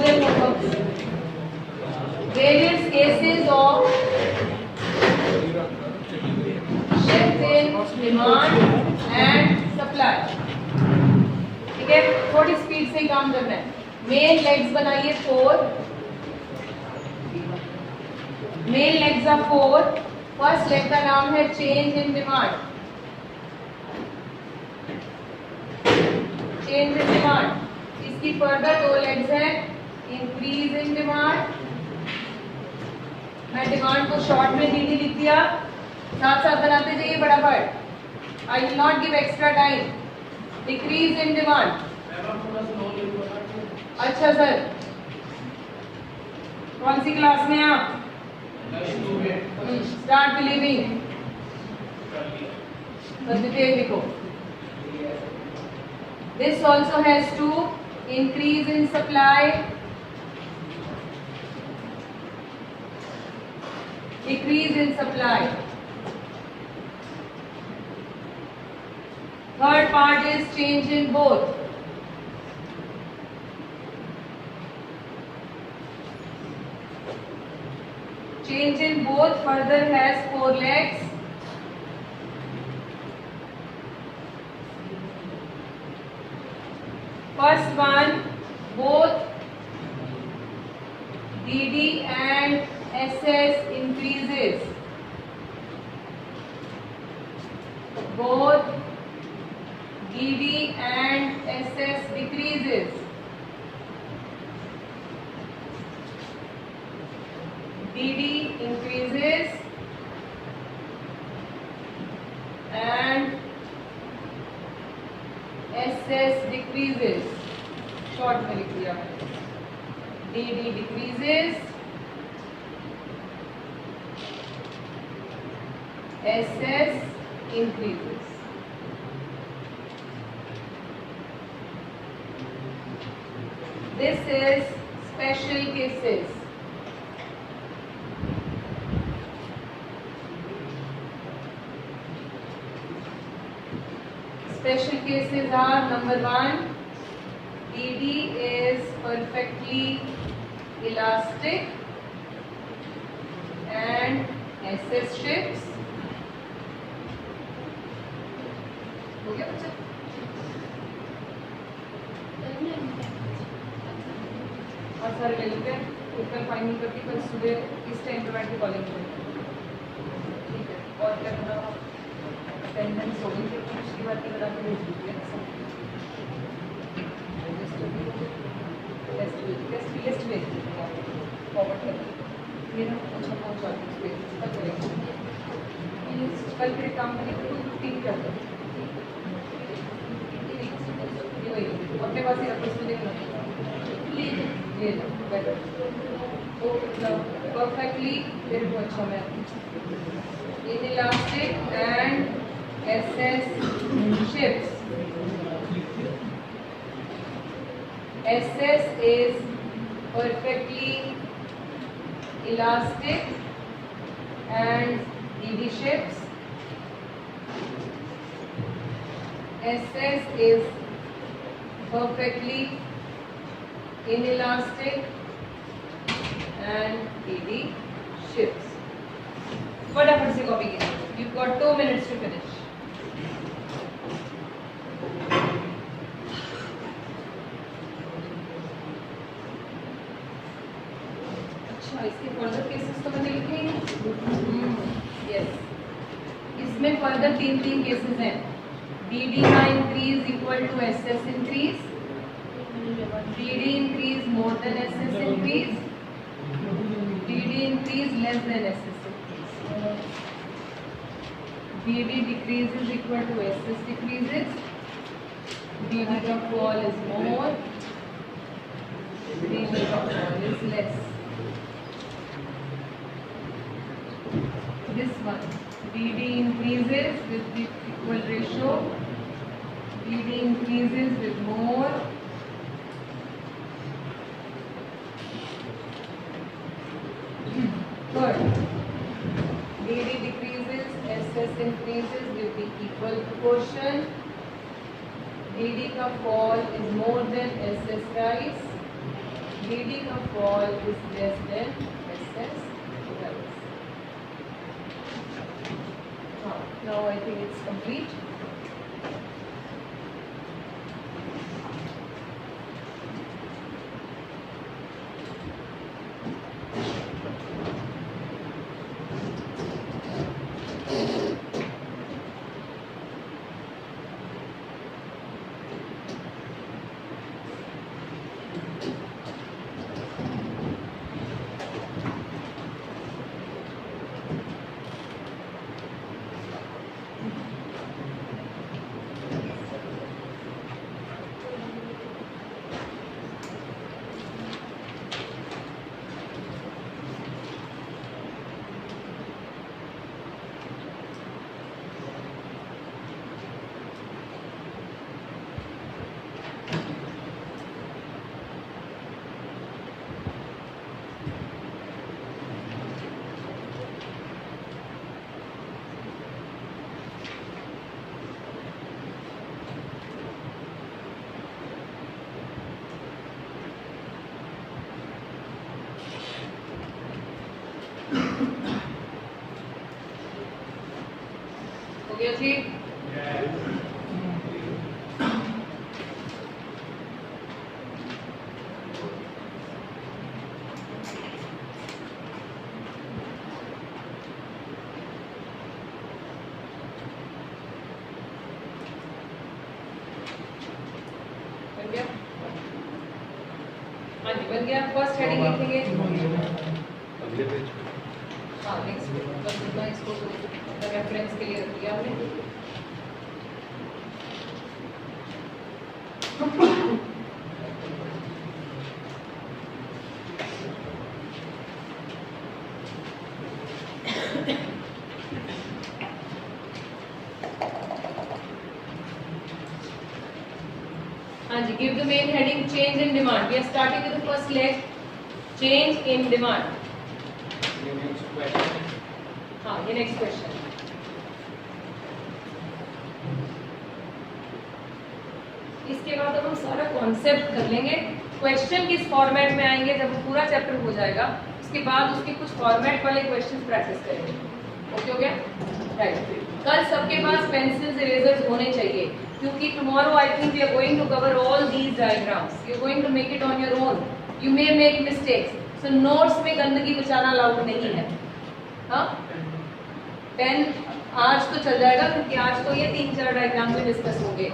them homework. Various cases of shift in demand and supply. ठीक है, थोड़ी speed से ही काम करना है. मेन लेग्स बनाइए 4. Main legs are 4. First leg का नाम है change in demand. Change in demand. इसकी फर्दर 2 लेग्स हैं. Increase in demand. मैं डिमांड को शॉर्ट में डीडी लिख दिया. साथ साथ बनाते जाइए फटाफट. I will not give extra time. Decrease in demand. अच्छा सर, कौन सी क्लास में आप? Start believing. डिटेल लिखो. This also has to increase in supply, decrease in supply. Third part is change in both. Change in both further has 4 legs. First one, both DD and SS increases. Both DD and SS decreases. DD increases and SS decreases. Short में लिख दिया. DD decreases, SS increases. This is special cases. Special cases are number 1, DD is perfectly elastic and SS shifts. हो गया बच्चा? और सारे ले लेते हैं. कल फाइनल करके कल सुबह इस टाइम पे बैठ के कॉलेज में. ठीक है. और क्या करना? अटेंडेंस हो गई. उसके बाद की बता के भेज दीजिए. टेस्ट भेज दीजिए. फॉरवर्ड कर दीजिए. ये ना अच्छा पहुँचा दीजिए. कल करेंगे. कल फिर काम करिए. 2:15 कर दो. अपने पास ही रखो. इसमें देखना. ये लो. बेटर. परफेक्टली फिर वो अच्छा मैं inelastic and SS shifts. SS is perfectly elastic and DD shifts. SS is perfectly inelastic and DD shifts. फटाफट से कॉपी कीजिए. You've got 2 minutes to finish. अच्छा, इसके फर्दर केसेस तो मैंने लिखे ही. यस, इसमें फर्दर 3 केसेस हैं. DD का increase equal to SS increase. DD increase more than SS increase. DD increase less than SS increase. DD decreases equal to SS decreases. DD का fall is more. DD का fall is less. This one, DD increases with the equal ratio. DD increases with more. Third, DD decreases, SS increases with the equal proportion. DD का fall is more than SS rise. DD का fall is less than SS price. Now I think it's complete. हो गया जी? बन गया? हाँ जी बन गया। First heading लिखेंगे। अगले पेज। हाँ नेक्स्ट बस इतना इसको रेफरेंस के लिए रख दिया हमने। हाँ जी, give the main heading change in demand. We are starting with the first leg, change in demand. हाँ ये नेक्स्ट क्वेश्चन। इसके बाद अब हम सारा कॉन्सेप्ट कर लेंगे। क्वेश्चन किस फॉर्मेट में आएंगे जब पूरा चैप्टर हो जाएगा, उसके बाद उसके कुछ फॉर्मेट वाले क्वेश्चंस प्रैक्टिस करेंगे। ओके हो गया? राइट। कल सबके पास पेंसिल्स इरेजर्स होने चाहिए क्योंकि tomorrow I think we are going to cover all these diagrams. You are going to make it on your own. You may make mistakes, so notes में गंदगी बचाना अलाउड नहीं है। हाँ, पेन आज तो चल जाएगा क्योंकि आज तो ये 3-4 डायग्राम में डिस्कस होंगे।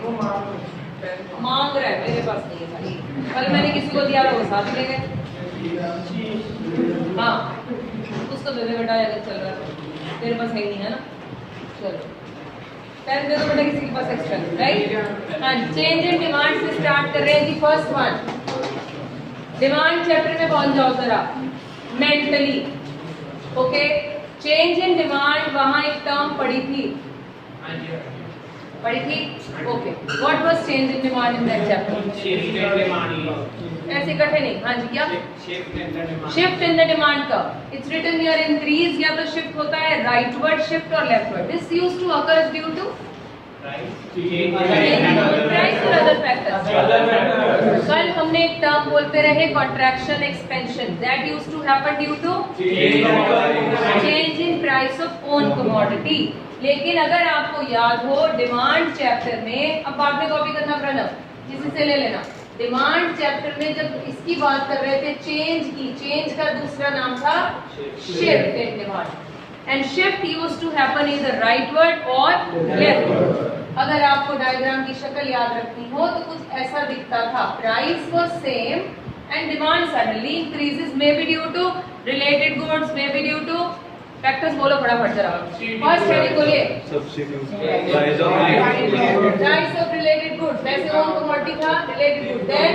मांग रहा है, मेरे पास नहीं है भाई। कल मैंने किसी को दिया वो साथ ले गए। हाँ उसको दे दे बेटा अगर चल रहा है, तेरे पास है नहीं है ना। चलो पेन दे दो बेटा किसी के पास एक्स्ट्रा, राइट। हाँ, चेंज इन डिमांड से स्टार्ट कर रहे हैं जी। फर्स्ट वन, डिमांड चैप्टर में पहुंच जाओ जरा mentally. Okay, change in demand वहां एक टर्म पढ़ी थी, okay. What was change in demand in that chapter? ऐसे इकट्ठे नहीं। हाँ जी क्या? शिफ्ट इन द डिमांड का इट्स रिटन हियर इंक्रीज, या तो शिफ्ट होता है राइटवर्ड शिफ्ट और leftward. This used to occur due to price और अदर फैक्टर्स। कल हमने एक टर्म बोलते रहे contraction expansion, that used to happen due to change in price of own commodity. लेकिन अगर आपको याद हो डिमांड चैप्टर में, अब बाद में कॉपी करना प्रणव, किसी से ले लेना। डिमांड चैप्टर में जब इसकी बात कर रहे थे चेंज की, चेंज का दूसरा नाम था shift in demand. And shift used to happen either rightward और लेफ्टवर्ड। अगर आपको डायग्राम की शक्ल याद रखनी हो तो कुछ ऐसा दिखता था, price was same and demand suddenly increases, may be due to related goods, may be due to factors. बोलो फटाफट जरा। फर्स्ट हेडिंग बोलिए, प्राइस ऑफ रिलेटेड गुड्स। वैसे ओन कमोडिटी था रिलेटेड गुड, देन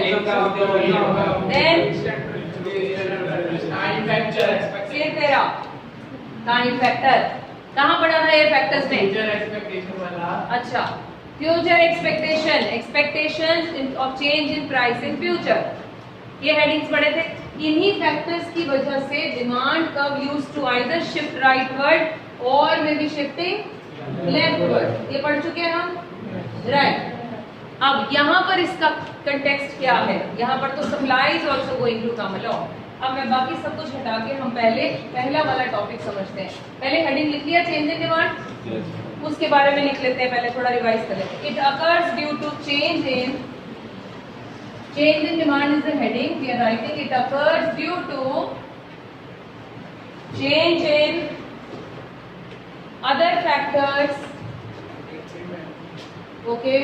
फिर तेरा टाइम फैक्टर। कहाँ पढ़ा था ये फैक्टर्स में? फ्यूचर एक्सपेक्टेशन वाला। अच्छा, future expectation, expectation of change in price in future, ये हेडिंग्स पढ़े थे। इन्हीं फैक्टर्स की वजह से demand curve used to either shift rightward और मे बी शिफ्टिंग लेफ्टवर्ड, ये पढ़ चुके हैं हम, राइट। अब यहाँ पर इसका कंटेक्स्ट क्या है, यहाँ पर तो supply is also going to come along. अब मैं बाकी सब कुछ हटा के हम पहले पहला वाला टॉपिक समझते हैं। पहले हेडिंग लिख लिया चेंज इन डिमांड, उसके बारे में लिख लेते हैं, पहले थोड़ा रिवाइज कर लेते हैं। It occurs due to change in demand is the heading, we are writing it occurs due to change in other factors, okay,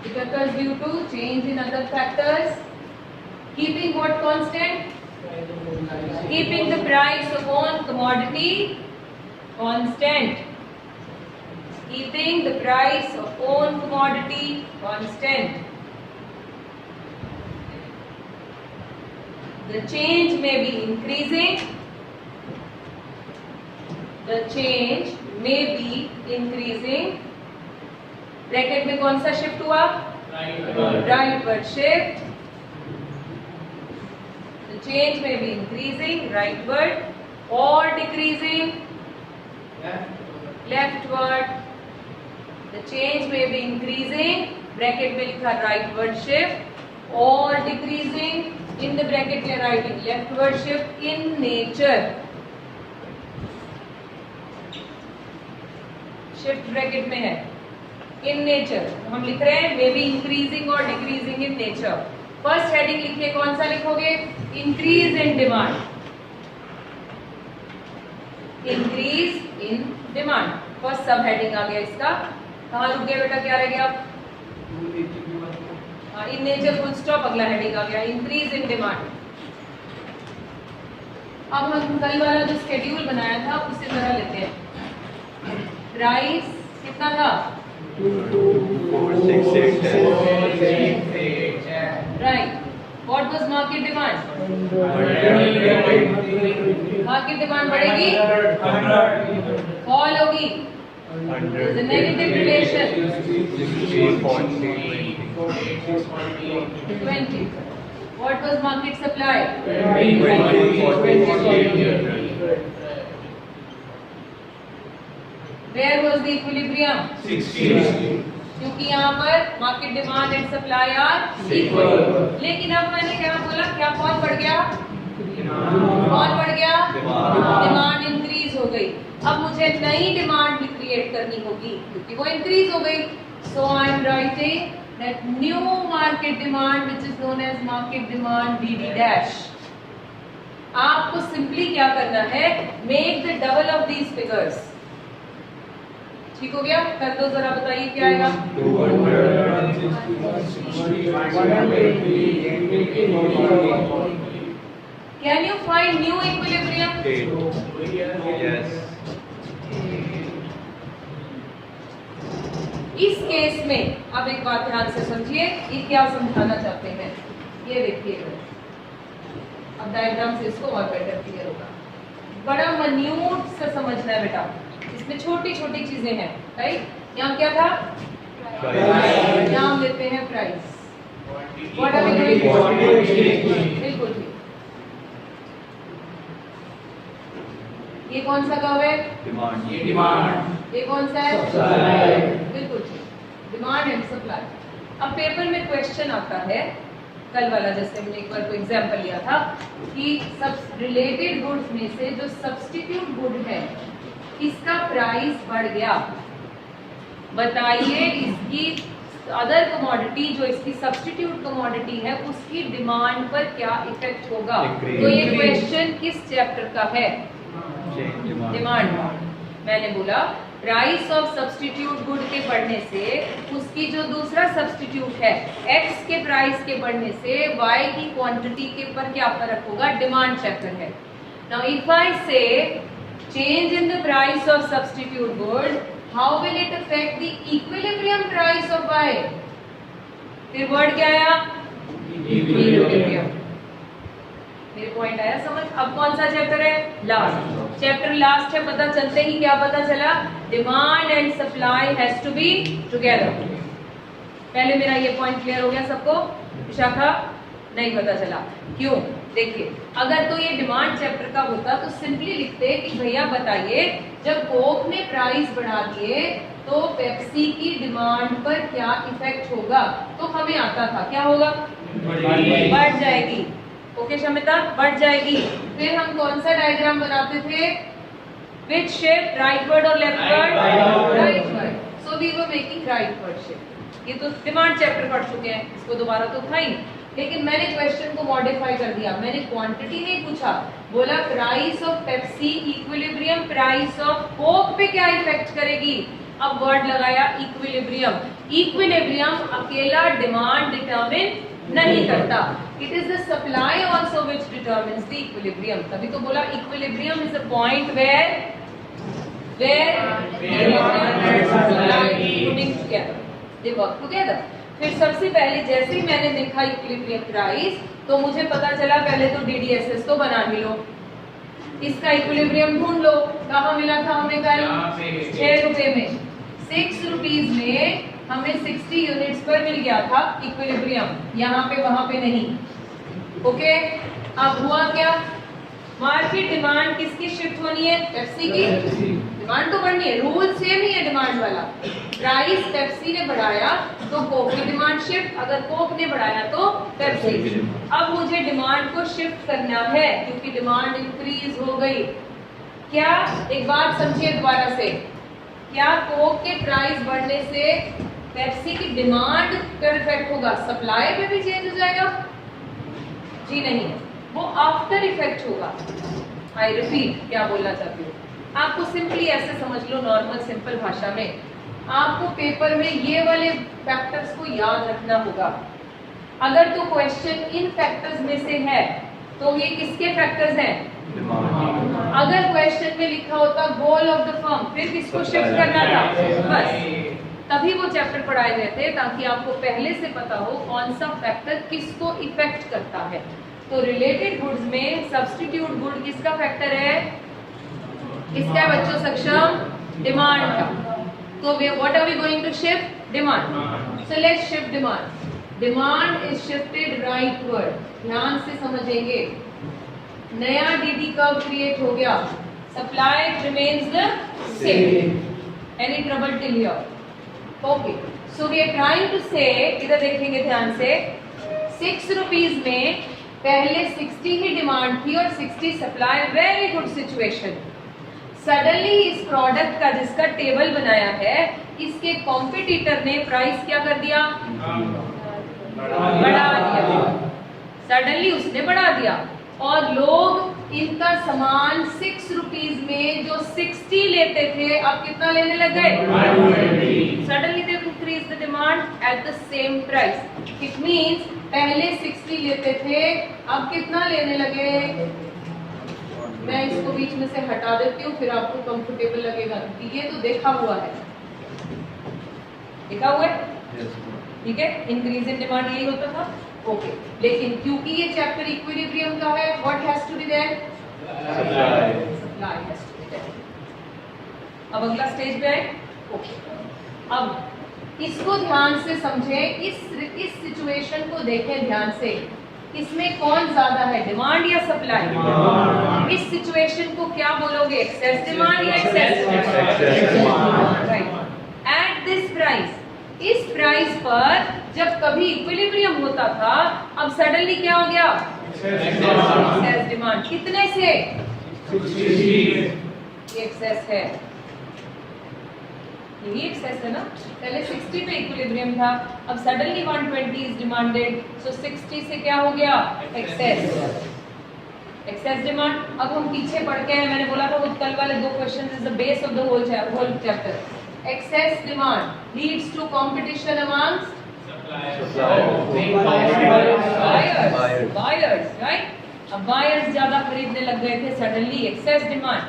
it occurs due to change in other factors, keeping what constant, keeping the price of one commodity constant, keeping the price of one commodity constant. The change may be increasing, the change may be increasing, bracket में कौन सा shift हुआ, rightward shift. The change may be increasing rightward or decreasing leftward. The change may be increasing, bracket में लिखा rightward shift, or decreasing, in the bracket we are writing leftward shift in nature. Shift bracket में है in nature, हम लिख रहे हैं may be increasing और decreasing in nature. First heading लिखिए, कौन सा लिखोगे, increase in demand, increase in demand first सब हेडिंग आ गया इसका। कहाँ रुक गया बेटा, क्या रह गया, हाँ इन नेचर फुल स्टॉप, अगला हेडिंग आ गया इंक्रीज इन डिमांड। अब हम कल वाला जो शेड्यूल बनाया था उसे जरा लेते हैं। प्राइस कितना था, 468 right. What was market demand, market demand बढ़ेगी, फॉल होगी, negative relation 20। What was market supply, Where was the equilibrium? 60. क्योंकि यहाँ पर market demand and supply are equal. लेकिन अब मैंने क्या बोला, क्या कौन बढ़ गया, कौन बढ़ गया, डिमांड इंक्रीज हो गई। अब मुझे नई डिमांड भी क्रिएट करनी होगी क्योंकि वो इंक्रीज हो गई। So I am writing that new market demand which is known as market demand D dash. आपको सिंपली क्या करना है, make the double of these figures. ठीक हो गया, कर दो जरा, बताइए क्या आएगा, can you find new equilibrium, Yes. इस केस में अब एक बात ध्यान से समझिए, ये क्या समझाना चाहते हैं, ये देखिए, अब डायग्राम से इसको और बेटर क्लियर होगा। बड़ा मन्यूट से समझना है बेटा, इसमें छोटी छोटी चीजें हैं, राइट। यहाँ क्या था, यहाँ हम लेते हैं price, what are we doing, बिल्कुल ठीक। ये कौन सा कर्व है, डिमांड, ये कौन सा है, सप्लाई, बिल्कुल ठीक, डिमांड एंड सप्लाई। अब पेपर में क्वेश्चन आता है, कल वाला जैसे हमने एक बार को एग्जांपल लिया था कि सब रिलेटेड गुड्स में से जो सब्स्टिट्यूट गुड है इसका प्राइस बढ़ गया, बताइए इसकी अदर कमोडिटी जो इसकी सब्स्टिट्यूट कमोडिटी है उसकी डिमांड पर क्या इफेक्ट होगा। तो ये क्वेश्चन किस चैप्टर का है, डिमांड। मैंने बोला प्राइस ऑफ सब्स्टिट्यूट गुड के बढ़ने से उसकी जो दूसरा सब्स्टिट्यूट है एक्स के प्राइस के बढ़ने से वाई की क्वांटिटी के पर क्या फर्क होगा, डिमांड चैप्टर है। नाउ इफ आई से change in the price of substitute good, how will it affect the equilibrium price of Y? फिर वर्ड क्या आया, इक्विलिब्रियम। मेरे पॉइंट आया समझ। अब कौन सा चैप्टर है, लास्ट चैप्टर, लास्ट है। पता चलते ही क्या पता चला, demand and supply has to be together. पहले मेरा ये पॉइंट क्लियर हो गया सबको, विशाखा नहीं पता चला क्यों, देखिए, अगर तो ये डिमांड चैप्टर का होता तो सिंपली लिखते कि भैया बताइए जब कोक ने प्राइस बढ़ा दिए तो पेप्सी की डिमांड पर क्या इफेक्ट होगा, तो हमें आता था क्या होगा, बढ़ जाएगी। ओके शमिता, बढ़ जाएगी। फिर हम कौन सा डायग्राम बनाते थे, विच शिफ्ट, राइटवर्ड और leftward, rightward. So we were making rightward shift. ये तो डिमांड चैप्टर पढ़ चुके हैं, इसको दोबारा तो था ही, लेकिन मैंने क्वेश्चन को मॉडिफाई कर दिया। मैंने क्वांटिटी नहीं पूछा, बोला price of Pepsi equilibrium price of Coke पे क्या इफेक्ट करेगी। अब वर्ड लगाया इक्विलिब्रियम। इक्विलिब्रियम अकेला डिमांड डिटरमिन नहीं करता, it is the supply also which determines the equilibrium. तभी तो बोला equilibrium is a point where they work together. फिर सबसे पहले जैसे ही मैंने देखा इक्विलिब्रियम प्राइस, तो मुझे पता चला पहले तो डीडीएसएस तो बना ही लो, इसका इक्विलिब्रियम ढूंढ लो। कहाँ मिला था हमें कल, 6 रुपए में। 6 रुपीज में हमें 60 यूनिट्स पर मिल गया था इक्विलिब्रियम, यहाँ पे वहां पे नहीं। ओके, अब हुआ क्या, मार्केट डिमांड किसकी शिफ्ट होनी है, पेप्सी की। डिमांड तो बढ़नी है, रूल सेम ही है डिमांड वाला। प्राइस पेप्सी ने बढ़ाया तो कोक की डिमांड शिफ्ट, अगर कोक ने बढ़ाया तो पेप्सी। अब मुझे डिमांड को शिफ्ट करना है क्योंकि डिमांड इंक्रीज हो गई। क्या, एक बात समझिए दोबारा से, क्या कोक के प्राइस बढ़ने से पेप्सी की डिमांड पर इफेक्ट होगा, सप्लाई पे भी चेंज हो जाएगा? जी नहीं, वो आफ्टर इफेक्ट होगा। आई रिपीट, क्या बोलना चाहती हूँ, आपको सिंपली ऐसे समझ लो, नॉर्मल सिंपल भाषा में, आपको पेपर में ये वाले फैक्टर्स को याद रखना होगा। अगर तो क्वेश्चन इन फैक्टर्स में से है तो ये किसके फैक्टर्स हैं, अगर क्वेश्चन में लिखा होता गोल ऑफ द फर्म, फिर किसको शिफ्ट करना था, बस तभी वो चैप्टर पढ़ाए गए थे ताकि आपको पहले से पता हो कौन सा फैक्टर किसको इफेक्ट करता है। तो रिलेटेड गुड्स में सब्स्टिट्यूट गुड किसका फैक्टर है, किसका है बच्चों, सक्षम, डिमांड का। तो what are we going to shift, demand. So let's shift demand. Demand is shifted rightward, ध्यान से समझेंगे। नया डीडी कर्व क्रिएट हो गया, supply remains the same, any trouble till here? Okay, so we are trying to say, इधर देखेंगे ध्यान से, 6 रुपीज में पहले 60 ही डिमांड थी और 60 supply, very good situation. Suddenly इस प्रोडक्ट का जिसका टेबल बनाया है, इसके कॉम्पिटिटर ने प्राइस क्या कर दिया, बढ़ा दिया। सडनली उसने बढ़ा दिया और लोग इनका सामान 6 रुपीज में जो 60 लेते थे अब कितना लेने लग गए, suddenly they increase the demand at the same price. It means पहले 60 लेते थे, अब कितना लेने लगे। मैं इसको बीच में से हटा देती हूँ, फिर आपको कंफर्टेबल लगेगा क्योंकि ये तो देखा हुआ है, देखा हुआ है, ठीक है। इंक्रीज इन डिमांड यही होता था, ओके। लेकिन क्योंकि ये चैप्टर इक्विलिब्रियम का है, what has to be there, supply has to be there. अब अगला स्टेज पे आए, ओके। अब इसको ध्यान से समझें, इस सिचुएशन को देखें ध्यान से, इसमें कौन ज्यादा है, डिमांड या सप्लाई? इस सिचुएशन को क्या बोलोगे, एक्सेस डिमांड या excess demand? Right. At this price, इस प्राइस पर जब कभी इक्विलिब्रियम होता था, अब सडनली क्या हो गया, एक्सेस डिमांड। कितने से, ये एक्सेस है, यही एक्सेस है ना। पहले 60 पे इक्विलिब्रियम था, अब सडनली 120 इज डिमांडेड, सो 60 से क्या हो गया, एक्सेस, एक्सेस डिमांड। अब हम पीछे पढ़ के हैं, मैंने बोला था वो कल वाले 2 question is the base of the whole chapter. Excess demand leads to competition amongst buyers, right. अब बायर्स ज्यादा खरीदने लग गए थे, suddenly excess demand.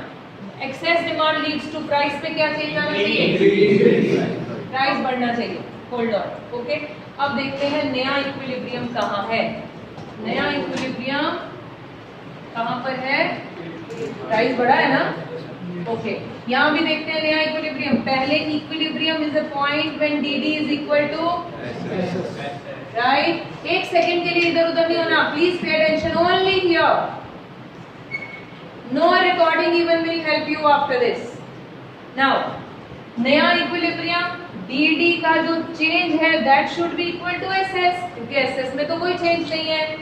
Excess demand leads to price पे क्या चेंज आना चाहिए, प्राइस बढ़ना चाहिए। Hold on, okay. अब देखते हैं नया इक्विलिब्रियम कहाँ है। नया इक्विलिब्रियम कहाँ पर है, प्राइस बढ़ा है ना, ओके। यहाँ भी देखते हैं नया इक्विलिब्रियम। पहले equilibrium is a point when DD is equal to right. एक सेकंड के लिए इधर उधर नहीं होना, please pay attention only here. No recording even will help you after this. Now नया इक्विलिब्रियम dd का जो चेंज है that should be equal to ss, क्योंकि ss में तो कोई चेंज नहीं है।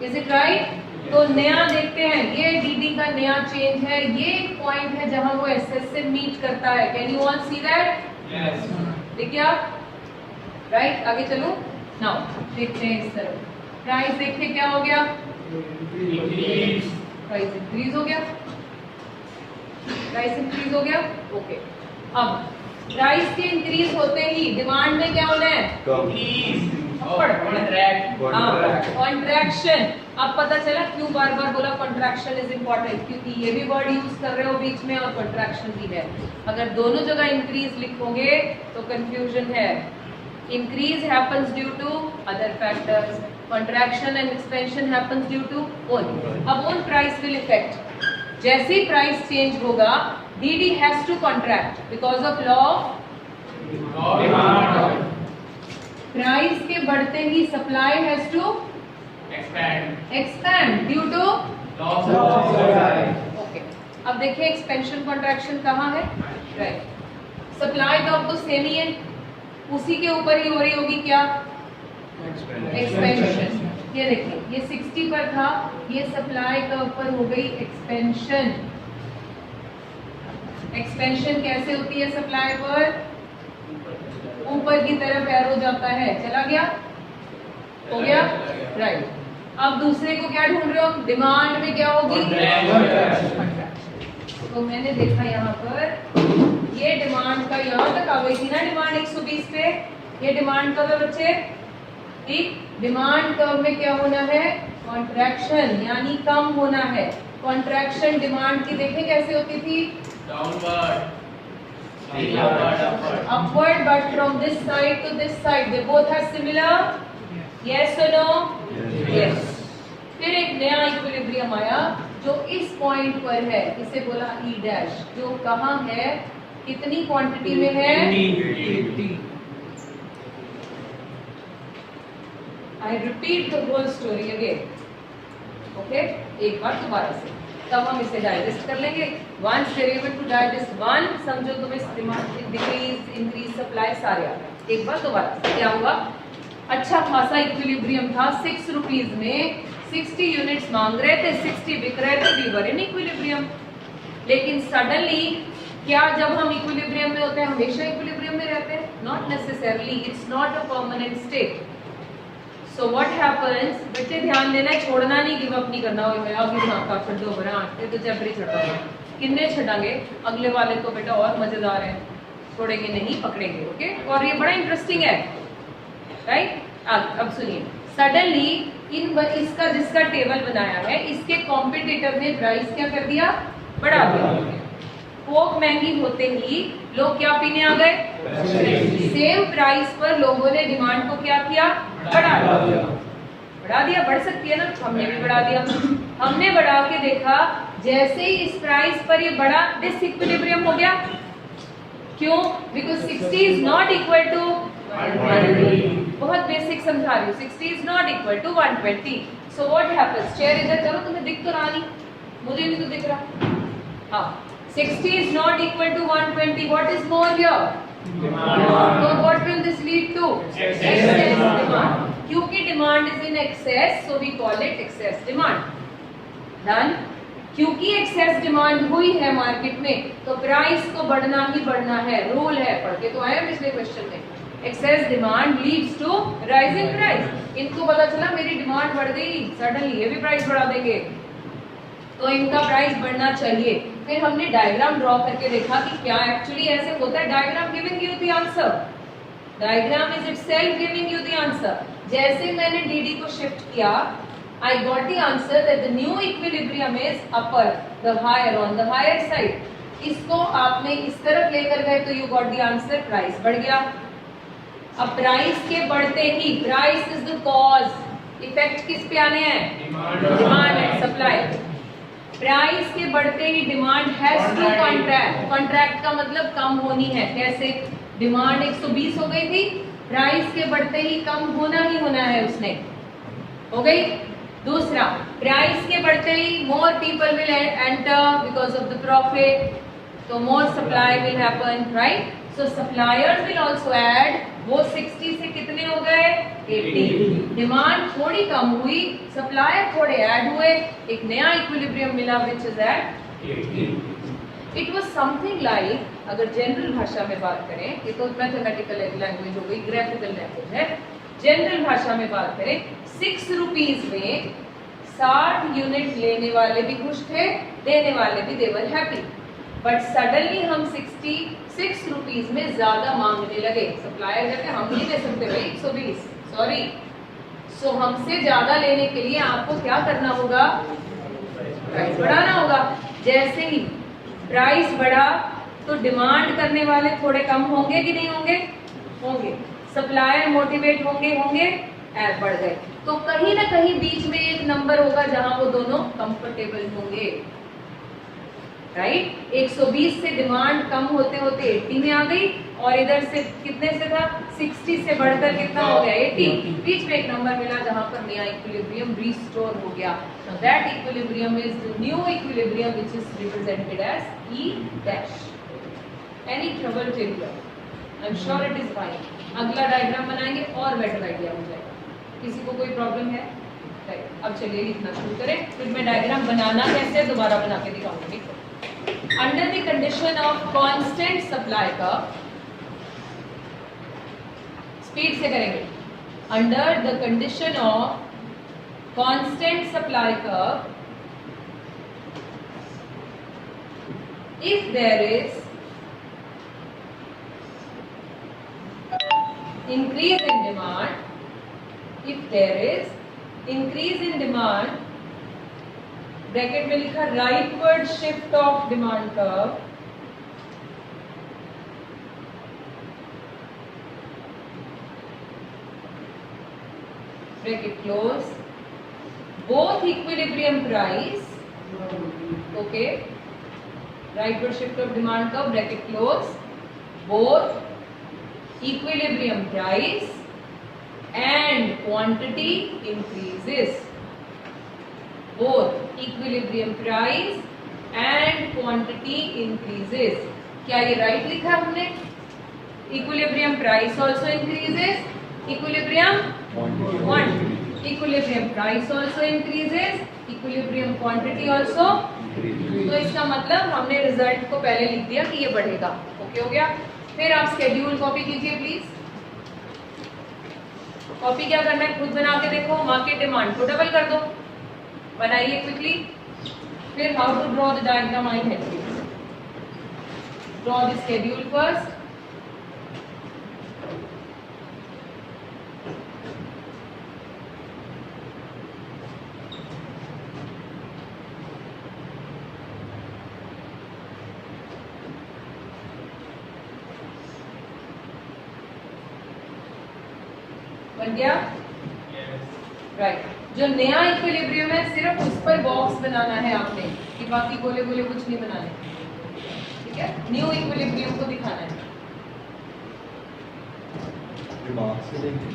Is it right? तो नया देखते हैं, ये dd का नया चेंज है, ये एक पॉइंट है जहां वो ss से मीट करता है। Can you all see that? Yes. देखिए आप, राइट। आगे चलो। नाउ देखते हैं इस तरफ, प्राइस देखिए क्या हो गया, Increase. प्राइस इंक्रीज हो गया, प्राइस इंक्रीज हो गया। ओके, अब प्राइस के इंक्रीज होते ही डिमांड में क्या होना है? Increase. Contract. Contract. कॉन्ट्रैक्शन। अब पता चला क्यों बार बार बोला कॉन्ट्रैक्शन इज इंपॉर्टेंट, क्योंकि ये भी वर्ड यूज कर रहे हो बीच में और कॉन्ट्रैक्शन भी है। अगर दोनों जगह इंक्रीज लिखोगे तो कंफ्यूजन है। Increase happens due to other factors, contraction and expansion happens due to own. अब ओन प्राइस विल इफेक्ट, जैसे ही प्राइस चेंज होगा dd has to contract because of law of Demand. Price के बढ़ते ही supply has to Expand. Expand due to. Loss of supply. Okay, अब देखिए expansion contraction कहाँ है? राइट, सप्लाई टर्म तो सेम ही है, उसी के ऊपर ही हो रही होगी क्या? एक्सपेंशन। ये देखिए, ये 60 पर था, ये सप्लाई का ऊपर हो गई एक्सपेंशन। एक्सपेंशन कैसे होती है सप्लाई पर? ऊपर की तरफ एरो जाता है, चला गया, हो गया, राइट। अब दूसरे को क्या ढूंढ रहे हो? डिमांड में क्या होगी? तो मैंने देखा यहाँ पर ये डिमांड का यहाँ तक आ गई थी ना, डिमांड 120 पे। ये डिमांड कब है बच्चे? ठीक, डिमांड कर्व में क्या होना है? कॉन्ट्रैक्शन, यानी कम होना है। कॉन्ट्रैक्शन डिमांड की देखें कैसे होती थी? Downward. Upward, but from this side to this side, they both are similar. Yes or no? Yes. फिर एक नया इक्विलिब्रियम आया जो इस पॉइंट पर है, इसे बोला E डैश, जो कहाँ है, कितनी क्वांटिटी में है? 80. I repeat the whole story again. Okay? एक बार दोबारा से, तब हम इसे डाइजेस्ट कर लेंगे। Once you're able to digest one, समझो तुम्हें डिक्रीज, इंक्रीज, सप्लाई सारे आ गए। एक बार दोबारा से क्या हुआ? अच्छा खासा इक्विलिब्रियम था, 6 रुपीज में 60 यूनिट्स मांग रहे थे, 60 बिक रहे थे, वी वर इन इक्विलिब्रियम। लेकिन सडनली क्या, जब हम इक्विलिब्रियम में होते हैं हमेशा इक्विलिब्रियम में रहते हैं? Not necessarily, it's not a permanent state. So what happens, बच्चे ध्यान देना, छोड़ना नहीं, गिव अप नहीं करना। और मैं अभी नाका छड्डो बरा ये तो जबरी छड्डा किन्ने छड़ांगे, अगले वाले तो बेटा और मजेदार है, छोड़ेंगे नहीं, पकड़ेंगे। ओके, और ये बड़ा इंटरेस्टिंग है, राइट। अब सुनिए, सडनली इसका जिसका टेबल बनाया है, इसके कॉम्पिटिटर ने प्राइस क्या कर दिया? बढ़ा दिया। कोक महंगी होते ही लोग क्या पीने आ गए? सेम प्राइस पर लोगों ने डिमांड को क्या किया? बढ़ा दिया। बढ़ा दिया, बढ़ सकती है ना, हमने भी बढ़ा दिया। हमने बढ़ा के देखा, जैसे ही इस प्राइस पर ये बढ़ा, डिसइक्विलिब्रियम हो गया। क्यों? Because 60 is not equal to 120। बहुत बेसिक समझा रही हूँ, 60 is not equal to 120। So what happens, chair इधर करो, तुम्हें दिख तो रहा नहीं, मुझे नहीं तो दिख रहा। हाँ, 60 is not equal to 120. What is more here? Demand. So what will this lead to? Excess demand. क्योंकि demand is in excess, so we call it excess demand. Done. क्योंकि excess demand हुई है मार्केट में, तो price को बढ़ना ही बढ़ना है, रूल है, पढ़ के तो आया पिछले क्वेश्चन में। Excess demand leads to rising price. इनको पता चला मेरी डिमांड बढ़ गई, सडनली ये भी प्राइस बढ़ा देंगे, तो इनका प्राइस बढ़ना चाहिए। फिर हमने डायग्राम ड्रॉ करके देखा कि क्या एक्चुअली ऐसे होता है। Diagram giving you the answer, diagram is itself giving you the answer. जैसे मैंने dd को शिफ्ट किया, I got the answer that the new equilibrium is upper, the higher, on the higher side. इसको आपने इस तरफ लेकर गए तो you got the answer, price बढ़ गया। अब प्राइस के बढ़ते ही, price is the cause, effect किस पे आने हैं? Demand and supply. प्राइस के बढ़ते ही demand has to contract. Contract का मतलब कम होनी है। कैसे? डिमांड 120 हो गई थी, प्राइस के बढ़ते ही कम होना ही होना है उसने, हो गई। दूसरा, प्राइस के बढ़ते ही more people will enter because of the profit, तो more supply will happen, right. So suppliers will also add, वो 60 से कितने हो गए 80, डिमांड थोड़ी कम हुई, सप्लायर थोड़े ऐड हुए, एक नया इक्विलिब्रियम मिला which is at 80। It was something like, अगर जनरल भाषा में बात करें, ये तो मैथमेटिकल लैंग्वेज हो गई, ग्राफिकल लैंग्वेज है, जनरल भाषा में बात करें, 6 रुपीज में 60 यूनिट लेने वाले भी खुश थे, देने वाले भी दे वर हैप्पी। बट सडनली हम 66 रुपीज में ज्यादा मांगने लगे, सप्लायर कहते हम नहीं दे सकते भाई 120, सॉरी। सो हमसे ज्यादा लेने के लिए आपको क्या करना होगा, प्राइस बढ़ाना होगा। जैसे ही प्राइस बढ़ा तो डिमांड करने वाले थोड़े कम होंगे कि नहीं होंगे, होंगे। सप्लायर मोटिवेट होंगे, ऐड बढ़ गए। तो कहीं ना कहीं बीच में एक नंबर होगा जहां वो दोनों कंफर्टेबल होंगे, राइट। 120 से डिमांड कम होते होते 80 में आ गई, और इधर से कितने से था 60 से बढ़कर कितना हो गया 80, बीच में एक नंबर मिला जहां पर नया इक्विलिब्रियम रिस्टोर हो गया। Now that equilibrium is the new equilibrium which is represented as E dash. Any trouble till here? I'm sure it is fine. अगला डायग्राम बनाएंगे और बेटर आइडिया हो जाएगा। किसी को कोई प्रॉब्लम है? राइट, अब चलिए लिखना शुरू करें। फिर मैं डायग्राम बनाना कैसे है दोबारा बना के दिखाऊंगी। Under the condition of constant supply curve, speed से करेंगे। Under the condition of constant supply curve, if there is increase in demand, if there is increase in demand, bracket में लिखा rightward shift of demand curve, bracket close, both equilibrium price, okay, rightward shift of demand curve, bracket close, both equilibrium price and quantity increases, both equilibrium price and quantity increases। क्या ये right लिखा है हमने? equilibrium price also increases, equilibrium quantity, equilibrium price also increases, equilibrium quantity also। तो इसका मतलब हमने result को पहले लिख दिया कि ये बढ़ेगा, ओके हो गया। फिर आप स्केड्यूल कॉपी कीजिए प्लीज। कॉपी क्या करना है खुद बना के देखो, मार्केट डिमांड को डबल कर दो, बनाइए क्विकली। फिर how to draw the diagram I help you. Draw the schedule first, बन गया, राइट। जो नया इक्विलिब्रियम है सिर्फ उस पर बॉक्स बनाना है आपने, कि बाकी गोले गोले कुछ नहीं बनाने, ठीक है। न्यू इक्विलिब्रियम को दिखाना है। रिमार्क्स से देंगे।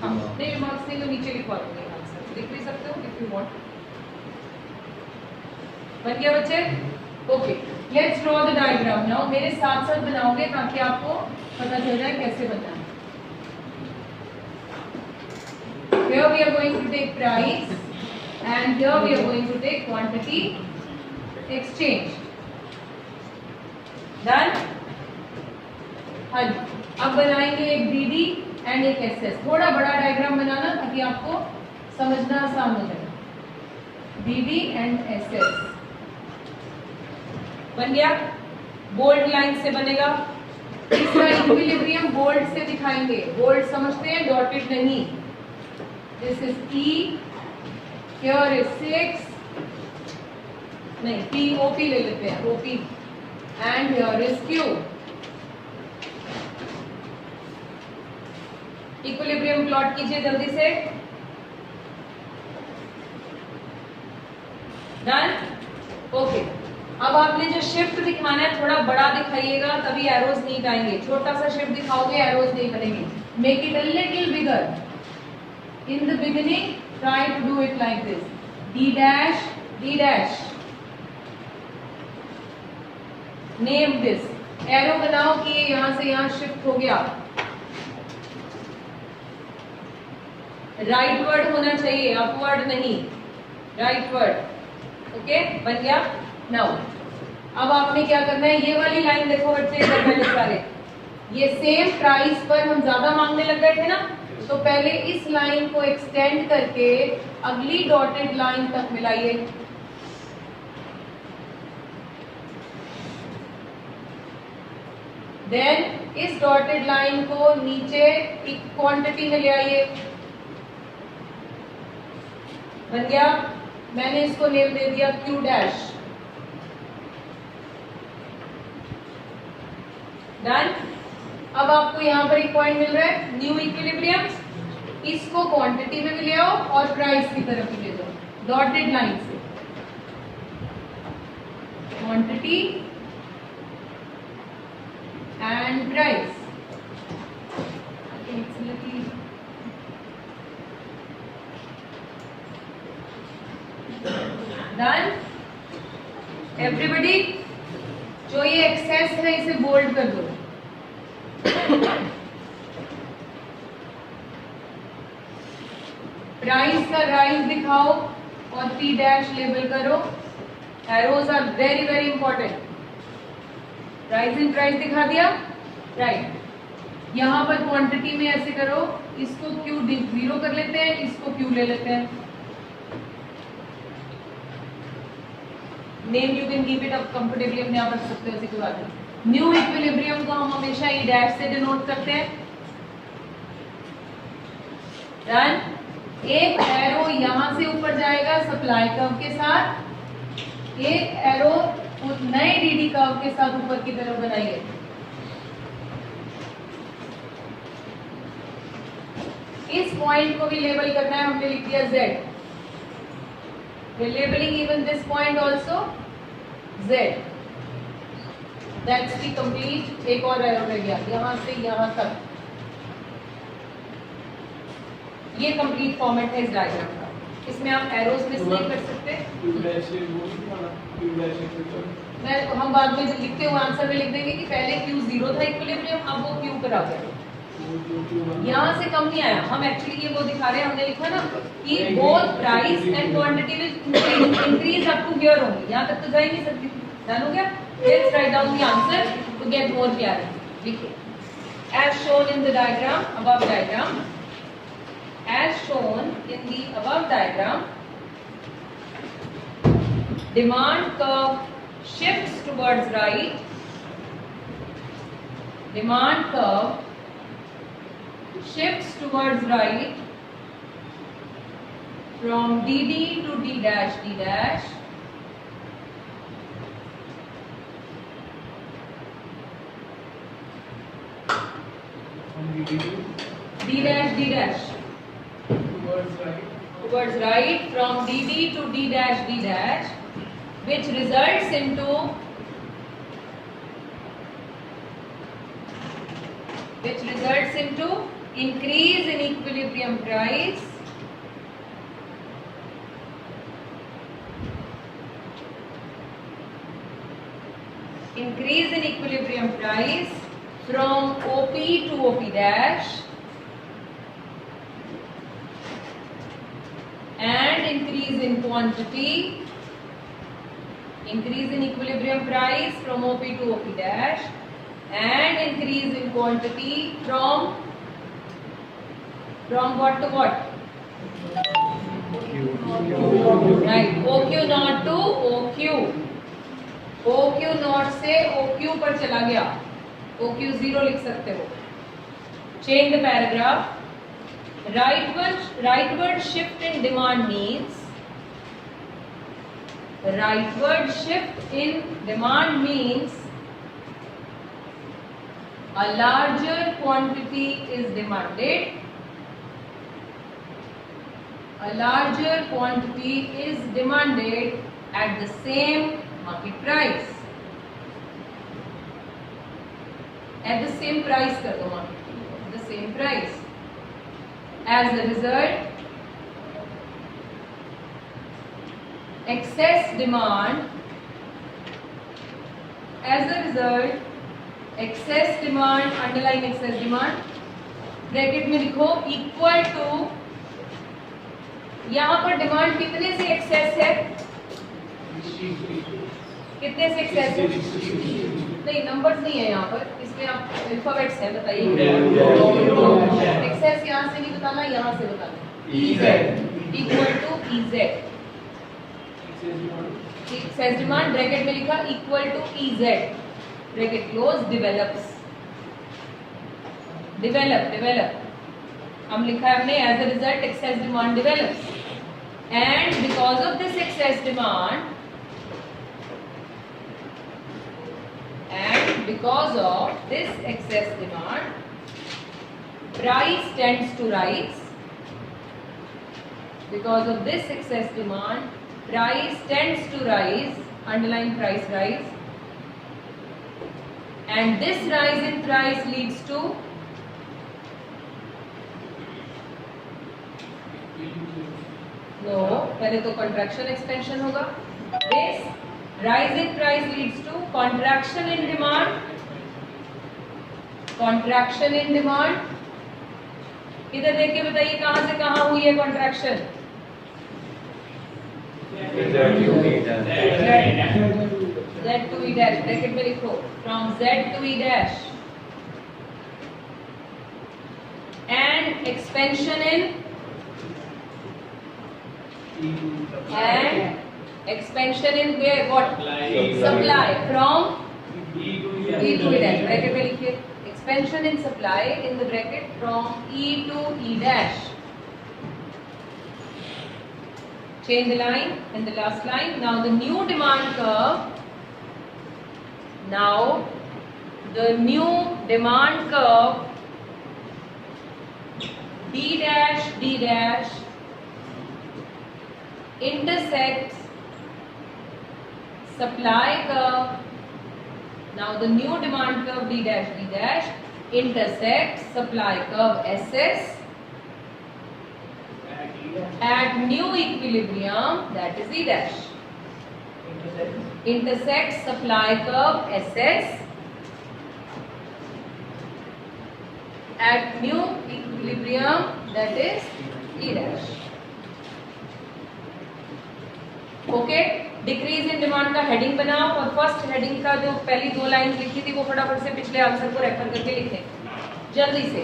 हाँ, नहीं रिमार्क्स नहीं तो नीचे लिखवा दूंगी, आंसर लिख भी सकते हो इफ यू वांट। बन गया बच्चे, okay. Let's draw the diagram now. मेरे साथ साथ बनाओगे ताकि आपको पता चल जाए कैसे बनना है। Here we are going to take price and here we are going to take quantity exchange. Done? हाँ जी। अब बनाएंगे एक DD एंड एक SS। थोड़ा बड़ा डायग्राम बनाना ताकि आपको समझना आसान हो जाए। DD एंड SS बन गया, बोल्ड लाइन से बनेगा। इसका इक्विलिब्रियम बोल्ड से दिखाएंगे, बोल्ड समझते हैं, डॉटेड नहीं। This is E, here is 6, नहीं POP ले लेते हैं, OP, and here is Q। Equilibrium plot कीजिए जल्दी से। Done, okay. अब आपने जो शिफ्ट दिखाना है थोड़ा बड़ा दिखाइएगा, तभी एरोज नीट आएंगे। छोटा सा शिफ्ट दिखाओगे एरोज नहीं बनेंगे। Make it a little bigger. In the beginning try to do it like this, D dash D dash. Name this, arrow बनाओ कि ये यहां से यहां शिफ्ट हो गया। राइट वर्ड होना चाहिए, अपवर्ड नहीं, राइट वर्ड। ओके, बन गया। नाउ अब आपने क्या करना है, ये वाली लाइन देखो बच्चे इधर पहले सारे, ये सेम प्राइस पर हम ज्यादा मांगने लग गए थे ना, तो पहले इस लाइन को एक्सटेंड करके अगली डॉटेड लाइन तक मिलाइए। देन इस डॉटेड लाइन को नीचे एक क्वांटिटी में ले आइए। बन गया। मैंने इसको नेम दे दिया Q डैश। डन। अब आपको यहां पर एक पॉइंट मिल रहा है, न्यू इक्विलिब्रियम। इसको क्वांटिटी में भी ले आओ और प्राइस की तरफ भी ले जाओ, डॉटेड लाइन से। Quantity and price. Done. Everybody, जो ये एक्सेस है इसे बोल्ड कर दो। प्राइस का राइज दिखाओ और P डैश लेबल करो। Arrows are very very important. Rise in price दिखा दिया, राइट। यहां पर क्वांटिटी में ऐसे करो, इसको Q 0 कर लेते हैं, इसको Q ले लेते हैं। Name you can keep it up comfortably, अपने आप रख सकते हो, ऐसी कोई बात नहीं। न्यू इक्विलिब्रियम को हम हमेशा ई डैश से डिनोट करते हैं। डन। एक एरो यहां से ऊपर जाएगा सप्लाई कर्व के साथ, एक एरो नए डीडी कर्व के साथ ऊपर की तरफ बनाइए। इस पॉइंट को भी लेबल करना है, हमने लिख दिया Z। We're labeling even this point also Z. That's the complete, एक और एरो रह गया यहां से यहां तक। ये कंप्लीट फॉर्मेट है इस डायग्राम का। इसमें आप एरोज मिस नहीं कर सकते। मैं हम बाद में लिखते हुए आंसर में लिख देंगे कि पहले Q 0 था इक्विलिब्रियम, अब वो Q पर आ गया। यहाँ से कम नहीं आया। हम एक्चुअली ये वो दिखा रहे हैं, हमने लिखा ना कि both price and quantity will increase up to here होंगी, यहाँ तक तो जा ही नहीं सकती। डन हो गया। Let's write down the answer to get more clarity. लिखिए, as shown in the diagram, above diagram, as shown in the above diagram, demand curve shifts towards right. Demand curve shifts towards right from DD to D dash D dash. D dash D dash. Towards right from DD to D dash D dash, which results into increase in equilibrium price, from OP to OP dash, and increase in equilibrium price from OP to OP dash, and increase in quantity from what to what? Right, OQ naught to OQ. OQ naught से OQ पर चला गया, OQ 0 लिख सकते हो। Change the paragraph. Rightward shift in demand means a larger quantity is demanded. A larger quantity is demanded at the same market price. At the same price कर दो market की, at the same price. As a result, excess demand. As a result, excess demand, underlying excess demand, bracket में लिखो equal to, यहाँ पर demand कितने से access है, कितने से एक्सेस है, नहीं नंबर्स नहीं है यहाँ पर, इसमें आप अल्फाबेट्स है, बताइए एक्सेस यहाँ से नहीं बताना, यहाँ से बताना, EZ equal to EZ, excess demand bracket में लिखा equal to EZ, bracket close, develops, develop हम लिखा है हमने, as a result excess demand develops, and because of this excess demand, and because of this excess demand, price tends to rise. Because of this excess demand, price tends to rise, underlying price rise, and this rise in price leads to पहले तो contraction expansion होगा, this rise in price leads to contraction in demand, contraction in demand, इधर देख के बताइए कहां से कहां हुई है contraction, Z to E dash, bracket में लिखो, from Z to E dash, and expansion in, and expansion in where, what, supply from E to E dash, bracket में लिखिए, expansion in supply in the bracket from E to E dash, change the line in the last line. Now the new demand curve, now the new demand curve D dash intersects supply curve. Now the new demand curve D dash intersects supply curve SS at new equilibrium, that is E dash, intersects supply curve SS at new equilibrium, that is E dash. Okay, decrease in demand का heading बनाओ और first heading का जो पहली दो line लिखी थी वो फटाफट से पिछले आंसर को रेफर करके लिखें जल्दी से।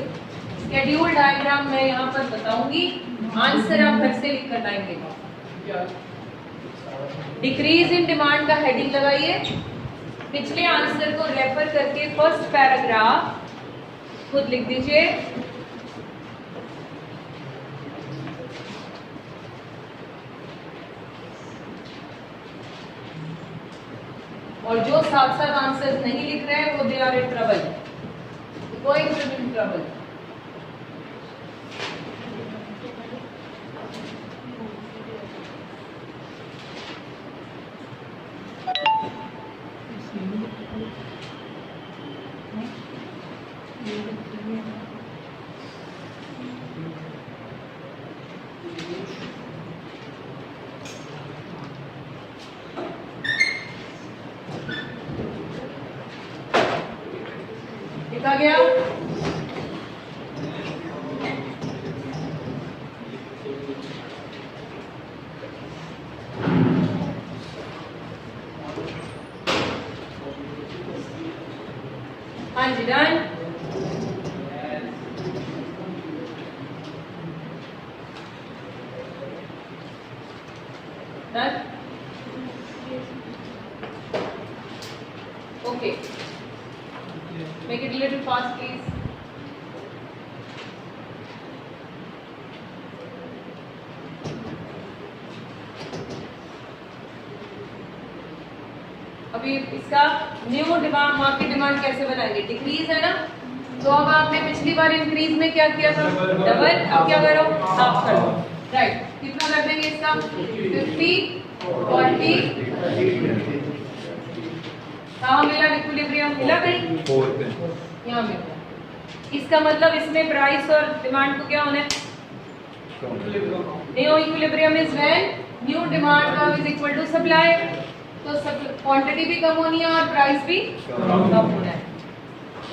शेड्यूल डायग्राम मैं यहाँ पर बताऊंगी, आंसर आप घर से लिख कर लाएंगे। डिक्रीज इन डिमांड का हेडिंग लगाइए, पिछले आंसर को रेफर करके फर्स्ट पैराग्राफ खुद लिख दीजिए। और जो साथ साथ आंसर्स नहीं लिख रहे हैं वो they are in trouble, going to be in trouble. लिखा गया? हाँ जी, done. Done, okay, make it a little fast please। अभी इसका न्यू डिमांड, मार्केट डिमांड कैसे बनाएंगे? डिक्रीज है ना, तो अब आपने पिछली बार इंक्रीज में क्या किया था? डबल। अब क्या करो? हाफ कर दो। राइट, कितना कर देंगे इसका? 50, 40, कहाँ मिला इक्विलिब्रियम? मिला कहीं? 4 पे यहाँ मिला। इसका मतलब इसमें प्राइस और डिमांड को क्या होना है? New equilibrium is when new demand curve is equal to supply. तो क्वांटिटी भी कम होनी है और प्राइस भी कम होना है।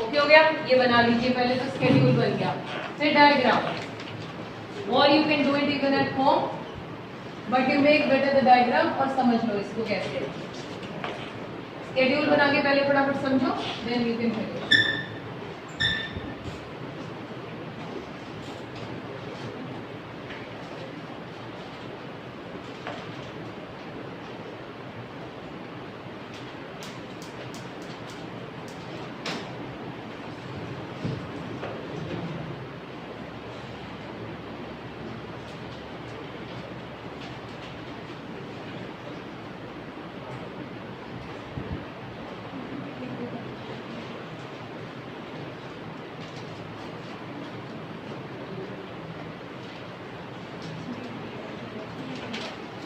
ओके हो गया? ये बना लीजिए पहले, तो स्केड्यूल बन गया। फिर डायग्राम, और you can do it even at home, but you make better the diagram और समझ लो इसको कैसे। स्केड्यूल बना के पहले फटाफट समझो, देन यू कैन फिनिश।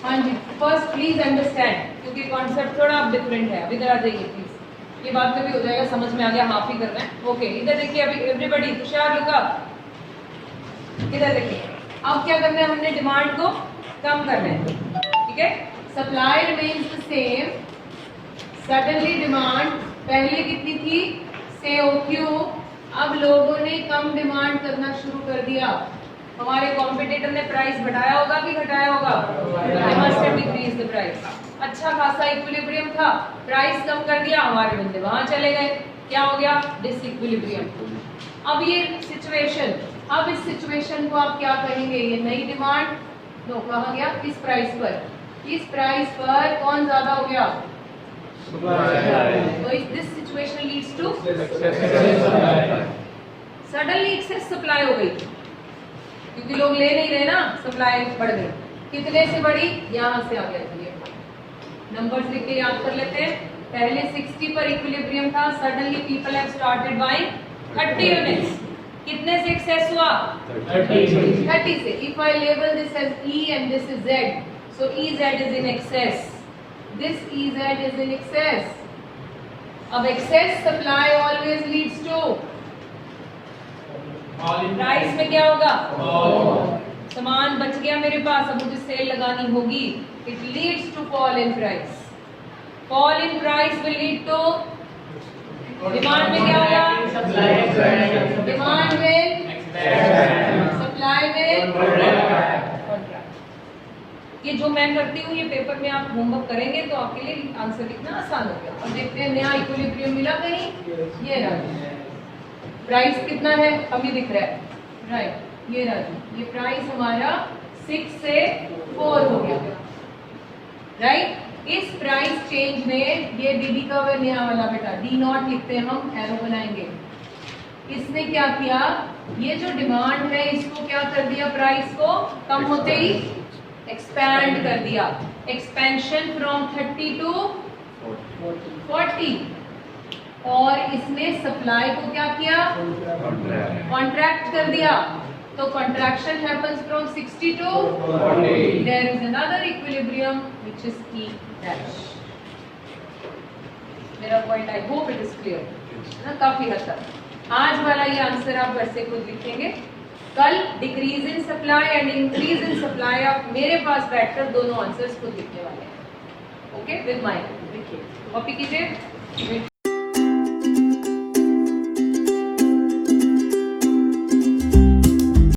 हाँ जी, फर्स्ट प्लीज अंडरस्टैंड, क्योंकि कॉन्सेप्ट थोड़ा अब डिफरेंट है। अभी इधर आ जाइए प्लीज, ये बात में भी हो जाएगा, समझ में आ गया, हाफ ही करना है। ओके, इधर देखिए, अभी एवरीबॉडी तुषार लुका, इधर देखिए। अब क्या करना है, हमने डिमांड को कम करना है, ठीक है। Supply remains the same, suddenly demand पहले कितनी थी, से ओक्यू, अब लोगों ने कम डिमांड करना शुरू कर दिया। हमारे कॉम्पिटिटर ने प्राइस बढ़ाया होगा कि घटाया होगा? They must have decreased the price। अच्छा खासा इक्विलिब्रियम था, प्राइस कम कर दिया, हमारे बंदे वहां चले गए, क्या हो गया? डिसइक्विलिब्रियम। अब ये सिचुएशन, अब इस सिचुएशन को आप क्या कहेंगे? ये नई डिमांड, नो, कहा गया इस प्राइस पर, इस प्राइस पर कौन ज्यादा हो गया? तो this situation leads to suddenly excess supply हो गई, क्योंकि लोग ले नहीं रहे ना, सप्लाई बढ़ गई। कितने से बढ़ी? यहाँ से आ गया। नंबर्स लिख के याद कर लेते हैं। पहले 60 पर इक्विलिब्रियम था, suddenly people have started buying 30 units. कितने से एक्सेस हुआ? 30 से। If I label this as E and this is Z, so EZ is in excess, this EZ is in excess। अब excess supply always leads to price में क्या होगा? सामान बच गया मेरे पास, अब मुझे सेल लगानी होगी, it leads to fall in price. Fall in price will lead to demand में क्या होगा? डिमांड में सप्लाई में कॉन्ट्रैक्ट। ये जो मैं करती हूँ, ये पेपर में आप होमवर्क करेंगे तो आपके लिए आंसर लिखना आसान हो गया। अब देखते हैं नया इक्विलिब्रियम मिला कहीं? ये रहा। प्राइस कितना है? अभी दिख रहा है, राइट, ये राजू, ये प्राइस हमारा 6 से 4 हो गया, राइट। इस प्राइस चेंज में ये डीडी का वे नया वाला बेटा D0 लिखते हैं हम, एरो बनाएंगे। इसने क्या किया? ये जो डिमांड है इसको क्या कर दिया? प्राइस को कम होते ही एक्सपैंड कर दिया। Expansion from 30 to 40। और इसने सप्लाई को क्या किया? कॉन्ट्रैक्ट कर दिया। तो contraction happens from 60 to 40। There is another equilibrium which is E dash. मेरा point I hope it is clear ना, काफी हद तक। आज वाला ये आंसर आप घर से खुद लिखेंगे। कल decrease in supply and increase in supply आप मेरे पास बैठकर दोनों आंसर्स खुद लिखने वाले हैं। ओके, विद माय, देखिए कॉपी कीजिए।